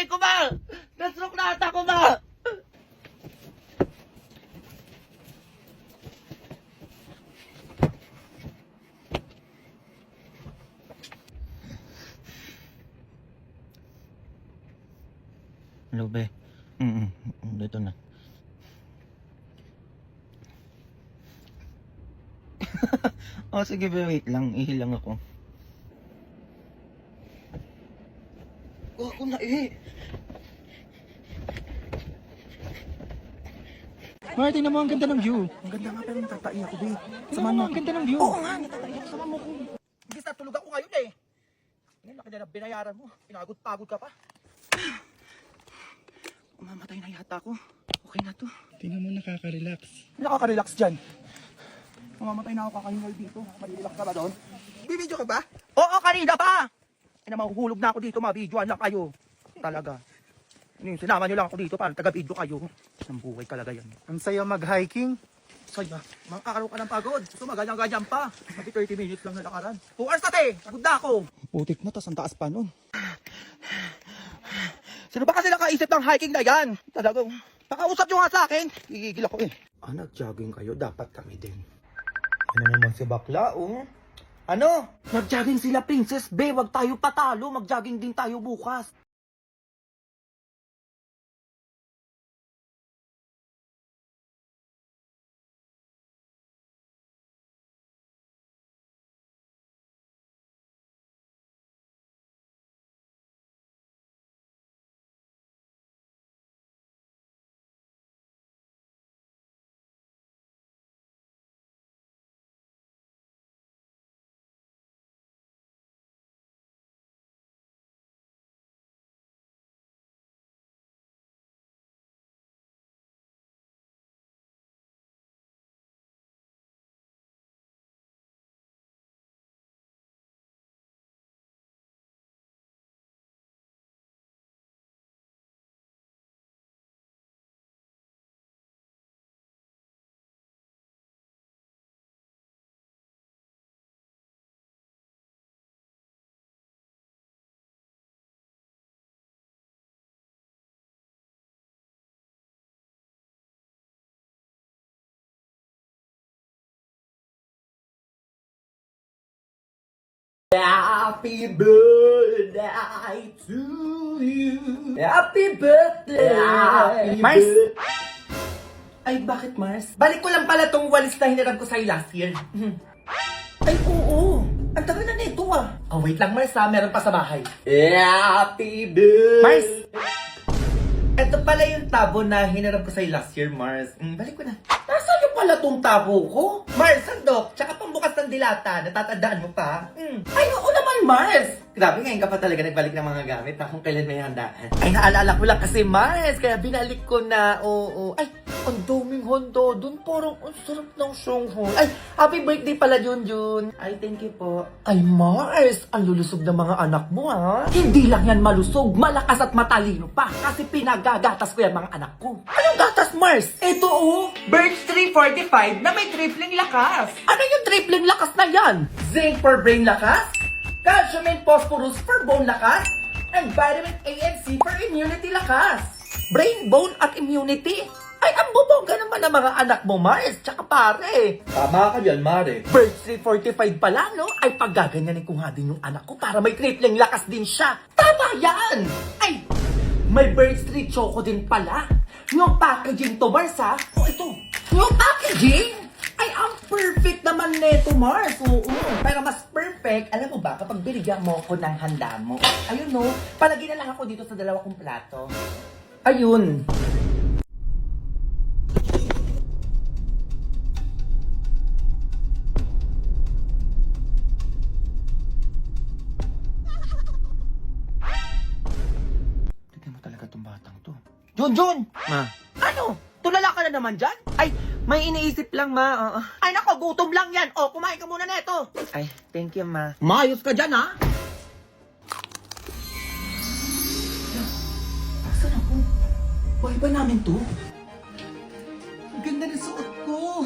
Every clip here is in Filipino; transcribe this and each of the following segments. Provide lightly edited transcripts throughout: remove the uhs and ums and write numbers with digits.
Aray ko ba? Nastroke na ata ko ba? Hello, be. Dito na. Oh, sige, be. Wait lang. Ihilang ako. Oh, ako na eh. Mar, tingnan mo, ang ganda ng view. Ang ganda nga pero natatai ako, be. Tingnan mo, ang ganda ng view. Oo nga, natatai ako. Sama mo ko. Imbis na tulog ako ngayon eh. Ngayon, laki na binayaran mo. Pinagod-pagod ka pa. Mamatay na yata ako. Okay na to. Tingnan mo, nakaka-relax. Nakaka-relax dyan. Mamamatay na ako kakahingal dito. Malilak ka ba doon? Bibidyo ka ba? Oo, kanina pa! Ay na mahuhulog na ako dito, mabidyoan lang kayo. Talaga. Sinama nyo lang ako dito para taga-video kayo. Ang buhay talaga yan. Ang saya mag-hiking. Saya, mga araw ka ng pagod. Gusto maganyan-ganyan pa. Sabi 30 minutes lang na lakaran. 2 hours na te! Pagod na ako. Putik na, tas ang taas pa nun. Sino ba kasi nakaisip ng hiking na yan? Talagang, nakausap nyo nga sa akin. Gigigil ako eh. Nag-jogging kayo, dapat kami din. Ano naman si bakla, oh? Ano? Nag-jogging sila, Princess Be. Wag tayo patalo. Mag-jogging din tayo bukas. Happy birthday to you. Happy birthday. Mars? Ay, bakit Mars? Balik ko lang pala tong walis na hiniram ko sa'yo last year. Ay, oo. Ang tagal na nito ah. Oh, wait lang Mars ha, meron pa sa bahay. Happy birthday. Mars? Ito pala yung tabo na hiniram ko sa'yo last year, Mars. Balik ko na. Nasaan yung pala tong tabo ko? Mars, sandok. Tsaka pambukas ng dilata. Natatandaan mo pa? Ay, oo naman, Mars. Grabe, ngayon ka pa talaga nagbalik ng mga gamit ha, kung kailan may handaan. Ay, naalala ko lang kasi, Mars. Kaya binalik ko na, oo. Ay, ang daming hondo. Doon parang ang sarap ng siyong. Ay, happy birthday pala, Junjun. Ay, thank you po. Ay, Mars, ang lulusog ng mga anak mo, ha? Hindi lang yan malusog, malakas at matalino pa. Kasi pinagagatas ko yan mga anak ko. Anong gatas, Mars? Ito oh, Birch 345 na may tripling lakas. ano yung tripling lakas na yan? Zinc for brain lakas, calcium and phosphorus for bone lakas, and vitamin A and C for immunity lakas. Brain, bone at immunity? Ay, ang bubongga naman ng mga anak mo, Mars, tsaka pare. Tama ka dyan, Mare. Birch 345 pala, no? Ay, paggaganyanin ko nga din yung anak ko para may tripling lakas din siya. Tama yan! Ay, may Birch 3 Choco din pala. Yung packaging to, Mars, ha? O, ito. Yung packaging? Ay, ang perfect naman neto, Mars. Oo. Pero mas perfect, alam mo ba, kapag binigyan mo ako ng handa mo. Ayun, no? Palagay na lang ako dito sa dalawa kong plato. Ayun. Tignan mo talaga tong batang to. Junjun! Ma. Ano? Tulala ka na naman dyan? Ay, may iniisip lang, Ma. Ay nako, gutom lang yan. O, kumain ka muna neto. Ay, thank you, Ma. Mayos ka dyan, ha? Saan ako? Buhay ba namin to? Ang ganda ng suot ko.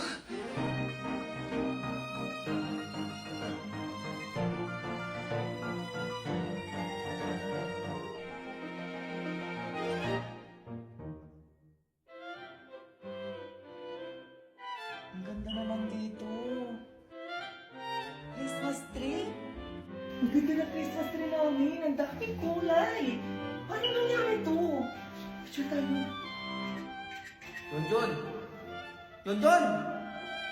ganda ng Christmas tree namin. Ang daming kulay. Paano nangyari ito? Picture tayo. Junjun! Junjun!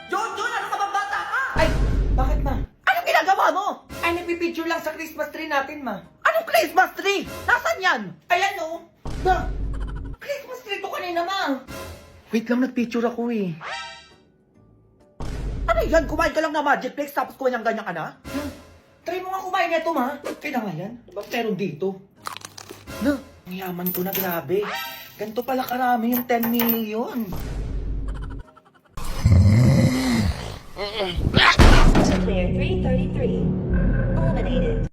Junjun! Ano ka ba bata ka? Ay! Bakit ma? Anong ginagawa mo? Ay, nagpipicture lang sa Christmas tree natin, ma. Anong Christmas tree? Nasaan yan? Ayan o. Ma! Christmas tree to kanina, ma. Wait lang, nagpicture ako eh. Ano yan? Kumain ka lang na Magic Flakes tapos kuwanyang-ganyan ka na? Try mo nga kumain nito, ma. Kailangan yan. Ba't meron dito? No, mayaman ko na, grabe. Ganito pala karami yung 10 million. Clear 333. Eliminated.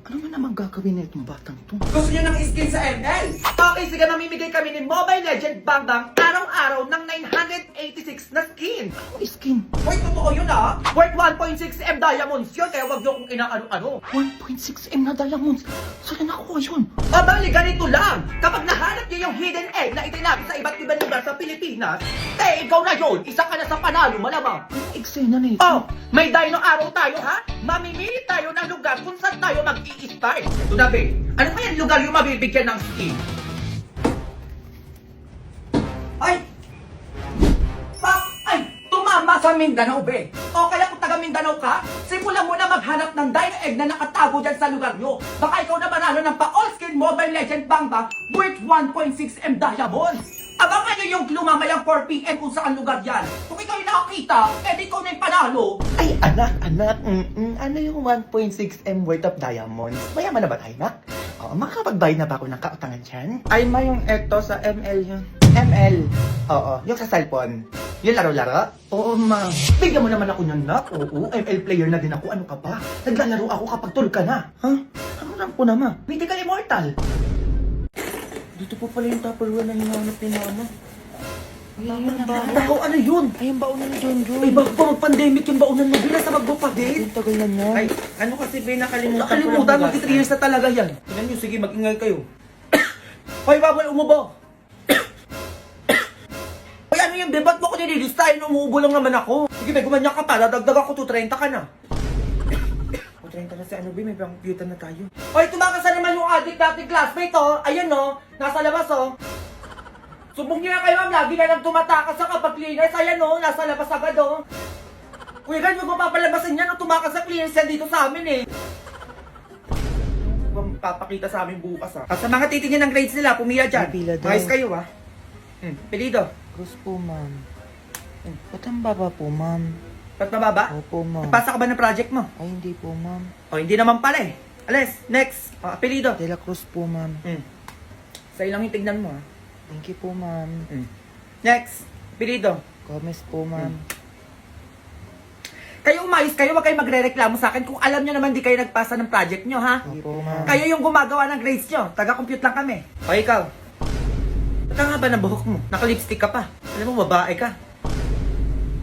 Ano man naman gagawin na itong batang to? Gusto niyo ng skin sa ML? Okay, sige, mamimigay kami ni Mobile Legend Bang Bang araw-araw ng 986 na skin. Ano skin? Wait, totoo yun ah? Worth 1.6M diamonds yun, kaya wag niyo kong inaano-ano. 1.6M na diamonds? Saan nakuha yun? Abali, ganito lang. Kapag nahanap niyo yung hidden egg na itinabi sa iba't ibang lugar sa Pilipinas, eh, ikaw na yun. Isa ka na sa panalo, malamang. Ano eksena na ito? Oh, may dino araw tayo, ha? Mamimili tayo ng lugar kung saan tayo mag-i-start. Ito na, be. Ano ba yan lugar yung mabibigyan ng skin? Ay! Ay! Tumama sa Mindanao, be. O kaya kung taga Mindanao ka, simulan mo na maghanap ng dino egg na nakatago dyan sa lugar nyo. Baka ikaw na manalo ng pa-all skin Mobile Legend Bang Bang worth 1.6M diamonds. Abangan nyo yung lumamayang 4 PM kung saan lugar yan. Kung ikaw yung nakakita, edi ikaw na yung panalo. Ay, anak. Ano yung 1.6M worth of diamonds? Mayaman na ba tayo, nak? Oo, makakapagbayad na ba ako ng kautangan dyan? Ay, ma, yung eto sa ML yun. ML? Oo, yung sa cellphone. Yung laro-laro? Oo, ma. Bigyan mo naman ako niyan, nak. Oo, ML player na din ako. Ano ka ba? Naglalaro ako kapag tulog ka na. Ha? Ano lang po na, ma? Mythical Immortal. Dito po pala yung Tupperware na hinahanap ni Mama. Bako, ano yun? Ay, yung baunan ni Junjun. Ay, bago pa mag-pandemic yung baunan mo. Bilang sa magbupadit. Ang tagal na niya. Ay, ano kasi ba nakalimutan ko Nakalimutan, lang mag-3 years na talaga yan. Tingnan nyo, sige, mag-ingay kayo. Hoy, bawal umubo. Hoy, ano yan, be? Ba't mo ko nililistahin? Umuubo lang naman ako. Sige, be, gumanyan ka pa. Dadagdag ako to 30 ka na. O, 30 na si ano ba, may computer na tayo. Hoy, tumakas na naman yung adik nating classmate, oh. Ayan, oh. Nasa labas, oh. Subong niya kayo, ma'am. Lagi na lang tumatakas sa kapag cleaners. Ayan, oh. Nasa labas agad, oh. Kuya, gan, huwag mo papalabasin yan, oh. Tumakas sa cleaners yan dito sa amin, eh. Papakita sa amin bukas, ah. Sa mga titingin ng grades nila, pumila dyan. Pila daw. Ayos kayo, ah. Pilido. Cruz po, ma'am. Ba't ang baba po, ma'am? Ba't mababa? Opo, ma'am. Nagpasa ka ba ng project mo? Ay, hindi po, ma'am. O, hindi naman pala, eh. Alis, next. O, apelido. De La Cruz po, ma'am. Sa'yo lang yung tignan mo, ah. Thank you po, ma'am. Next. Apelido. Gomez po, ma'am. Kayo umayos kayo, wag kayo magre-reklamo sa akin kung alam nyo naman di kayo nagpasa ng project nyo, ha? Opo, ma'am. Kayo yung gumagawa ng grades nyo. Taga-compute lang kami. O, ikaw. Ba't ang haba ng buhok mo? Naka-lipstick ka pa. Alam mo, babae ka.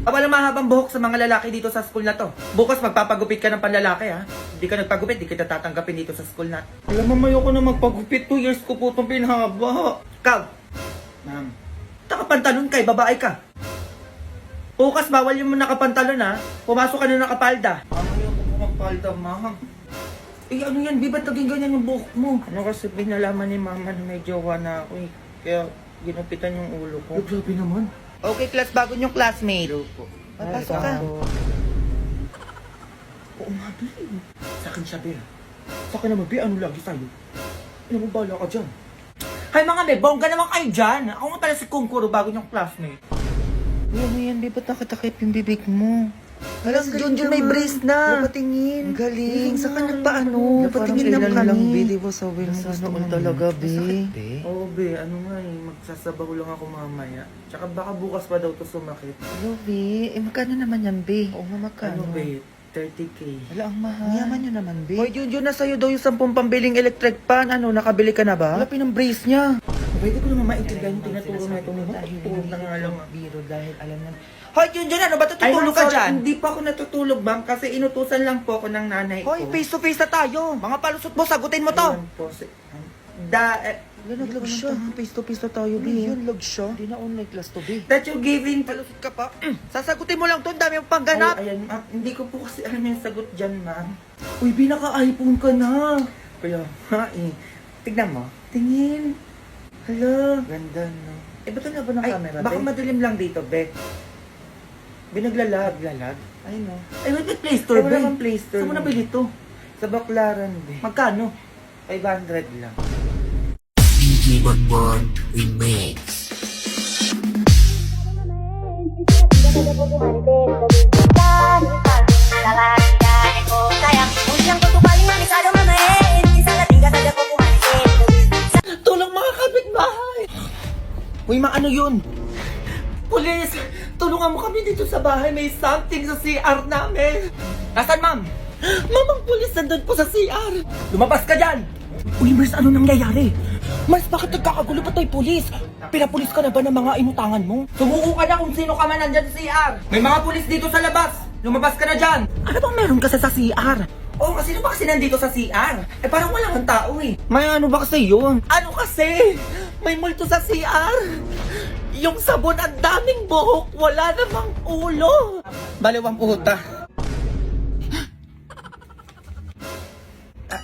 Walang mahabang buhok sa mga lalaki dito sa school na to. Bukas magpapagupit ka ng panlalaki, ha? Hindi ka nagpagupit, di kita tatanggapin dito sa school na. Alam mo, mayoko na magpagupit. 2 years ko po itong pinahaba. Ikaw, Ma'am, nakapantalon kay babae ka. Bukas bawal yung nakapantalon, ha? Pumasok ka na nakapalda. ayoko po magpalda, ma'am. Eh ano yan, di ba't naging ganyan yung buhok mo? Ano kasi binalaman ni mama na may jowa na ako eh. Kaya ginupitan yung ulo ko. Oh, grabe naman. Okay, class, bago niyong classmate. po. Papasok ka. Oo nga, Bi. Sa akin siya, Bi. Sa akin naman, Bi, ano lagi sa'yo? Ano mo, bala ka dyan? Hay mga Bi, bongga naman kayo dyan. Ako nga pala si Kungkuro bago niyong classmate. Uy, ano yan, babe? Ba't nakatakip yung bibig mo? Alam, Junjun may brace na. Napatingin. Galing. Saan ka nagpaano? Napatingin lang kami. Di ba sabi mo gusto mo talaga, be? Oo, be, ano nga eh, magsasabaw lang ako mamaya. Tsaka baka bukas pa daw to sumakit. Hello, be. Eh, magkano naman yan, be? Oo nga, magkano? Ano, be? 30K. Wala, ang mahal. Mayaman nyo naman, be. Hoy, Junjun, na sa'yo daw yung 10 pambiling electric pan. Ano, nakabili ka na ba? Wala pinang-brace niya. Pwede ko naman maintindihan yung tinuturo na ito mo. Tutulog na nga lang. Biro dahil alam na. Hoy, Junjun, ano ba tutulog ka sorry, dyan? Hindi pa ako natutulog, ma'am, kasi inutusan lang po ako ng nanay ko. Hoy, face to face na tayo. Mga palusot mo, sagutin mo to. Ayan po, Naglag siya. Face to face na tayo, B. Yun, lag siya. Hindi na online class to, B. That you giving... Palusot ka pa. Sasagutin mo lang to, dami yung pangganap. Ay, ayan, ma'am. Hindi ko po kasi alam yung sagot dyan, ma'am. Uy, binaka-iPhone ka na. Kaya, tignan mo. Tingin. Hala. Ganda, no? Eh, ba't na ba ng Ay, camera, baka be? madilim lang dito, be. Binaglalag. Lalag? Ay, no. Ay, wait, may Play Store, Ay, wala kang Play Store, Saan mo no? nabili to? Sa Baklaran, be. Magkano? 500 lang. Tulong mga kapitbahay! Uy, ano yun? Pulis! Tulungan mo kami dito sa bahay. May something sa CR namin. Nasaan, ma'am? Mamang pulis, nandun po sa CR. Lumabas ka dyan! Uy, Mars, ano nangyayari? Mars, bakit nagkakagulo pa tayo, pulis? Pinapulis ka na ba ng mga inutangan mo? Sumuko ka na kung sino ka man nandyan sa CR. May mga pulis dito sa labas. Lumabas ka na dyan. Ano bang meron kasi sa CR? Oo, kasi sino ba kasi nandito sa CR? Eh, parang wala kang tao eh. May ano ba kasi yun? Ano kasi? May multo sa CR. Yung sabon, ang daming buhok. Wala namang ulo. Balewang puta.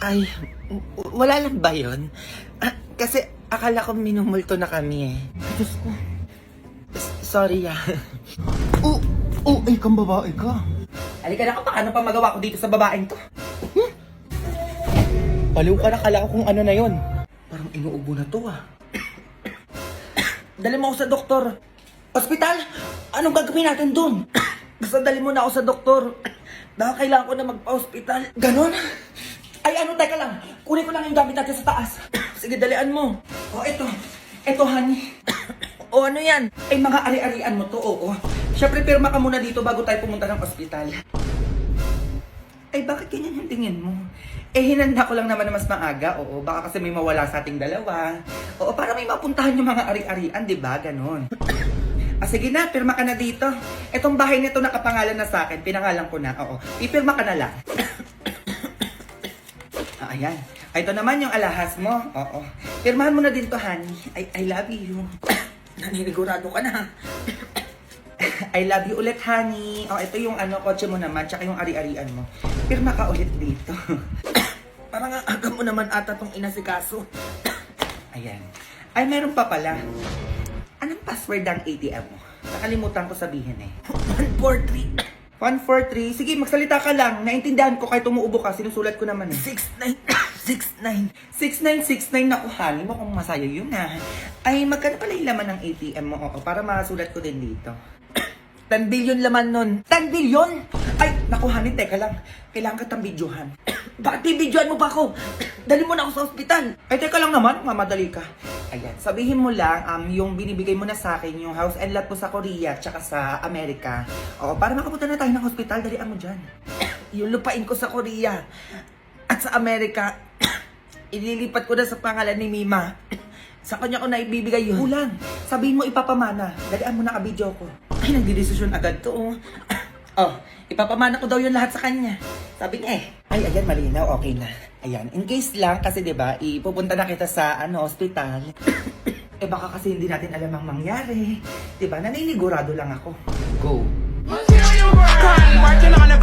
Ay, wala lang ba yun? Kasi akala ko minumulto na kami eh. Diyos ko. Sorry ay kang babae ka. Halika na ka pa, ano pa magawa ko dito sa babaeng to? Baliw ka na, kala ko kung ano na yon. Parang inuubo na to ah. Dali mo ako sa doktor. Hospital? Anong gagawin natin dun? Basta dali mo na ako sa doktor. Baka kailangan ko na magpa-hospital. Ganon? Ay, teka lang. Kunin ko lang yung gamit natin sa taas. Sige, dalian mo. Oh, ito. Ito, honey. O, ano yan? Ay, mga ari-arian mo to, oo. Siyempre, pirma ka muna dito bago tayo pumunta ng ospital. Ay, bakit ganyan yung tingin mo? Eh, hinanda ko lang naman na mas maaga, oo. Baka kasi may mawala sa ating dalawa. Oo, para may mapuntahan yung mga ari-arian, di ba? Ganon. Sige na, pirma ka na dito. Etong bahay nito nakapangalan na sa akin. Pinangalan ko na, oo. Ipirma ka na lang. Ayan. Ito naman yung alahas mo. Oo. Pirmahan mo na din to, honey. I love you. Naninigurado ka na. I love you ulit, honey. Oh, ito yung kotse mo naman, tsaka yung ari-arian mo. Pirma ka ulit dito. Parang ang aga mo naman ata tong inasikaso. Ayan. Ay, meron pa pala. Anong password ng ATM mo? Nakalimutan ko sabihin eh. 143. 143. Sige, magsalita ka lang. Naintindihan ko kahit umuubo ka. Sinusulat ko naman eh. 6969. Naku, honey mo kung masaya yun ah. Ay, magkano pala yung laman ng ATM mo? Oo, para masulat ko din dito. 10 billion laman nun. 10 billion? Ay, naku, honey, teka lang. Kailangan kitang videohan. Bakit bibidyohan mo pa ako? Dali mo na ako sa ospital. Ay, teka lang naman. Mamadali ka. Ayan, sabihin mo lang, yung binibigay mo na sa akin, yung house and lot mo sa Korea, tsaka sa Amerika. Oo, para makapunta na tayo ng hospital, dalian mo dyan. Yung lupain ko sa Korea at sa Amerika, ililipat ko na sa pangalan ni Mima. Sa kanya ko na ibibigay yun. Kulang. Sabihin mo ipapamana. Dalian mo na ka-video ko. Ay, nagdidesisyon agad to, oh. Oh, ipapamana ko daw yun lahat sa kanya. Sabi niya eh. Ay, ayan, malinaw, okay na. Ayan, in case lang, kasi 'di ba, ipupunta na kita sa hospital. Eh baka kasi hindi natin alam ang mangyari. 'Di ba? Naninigurado lang ako. Go. Marching on the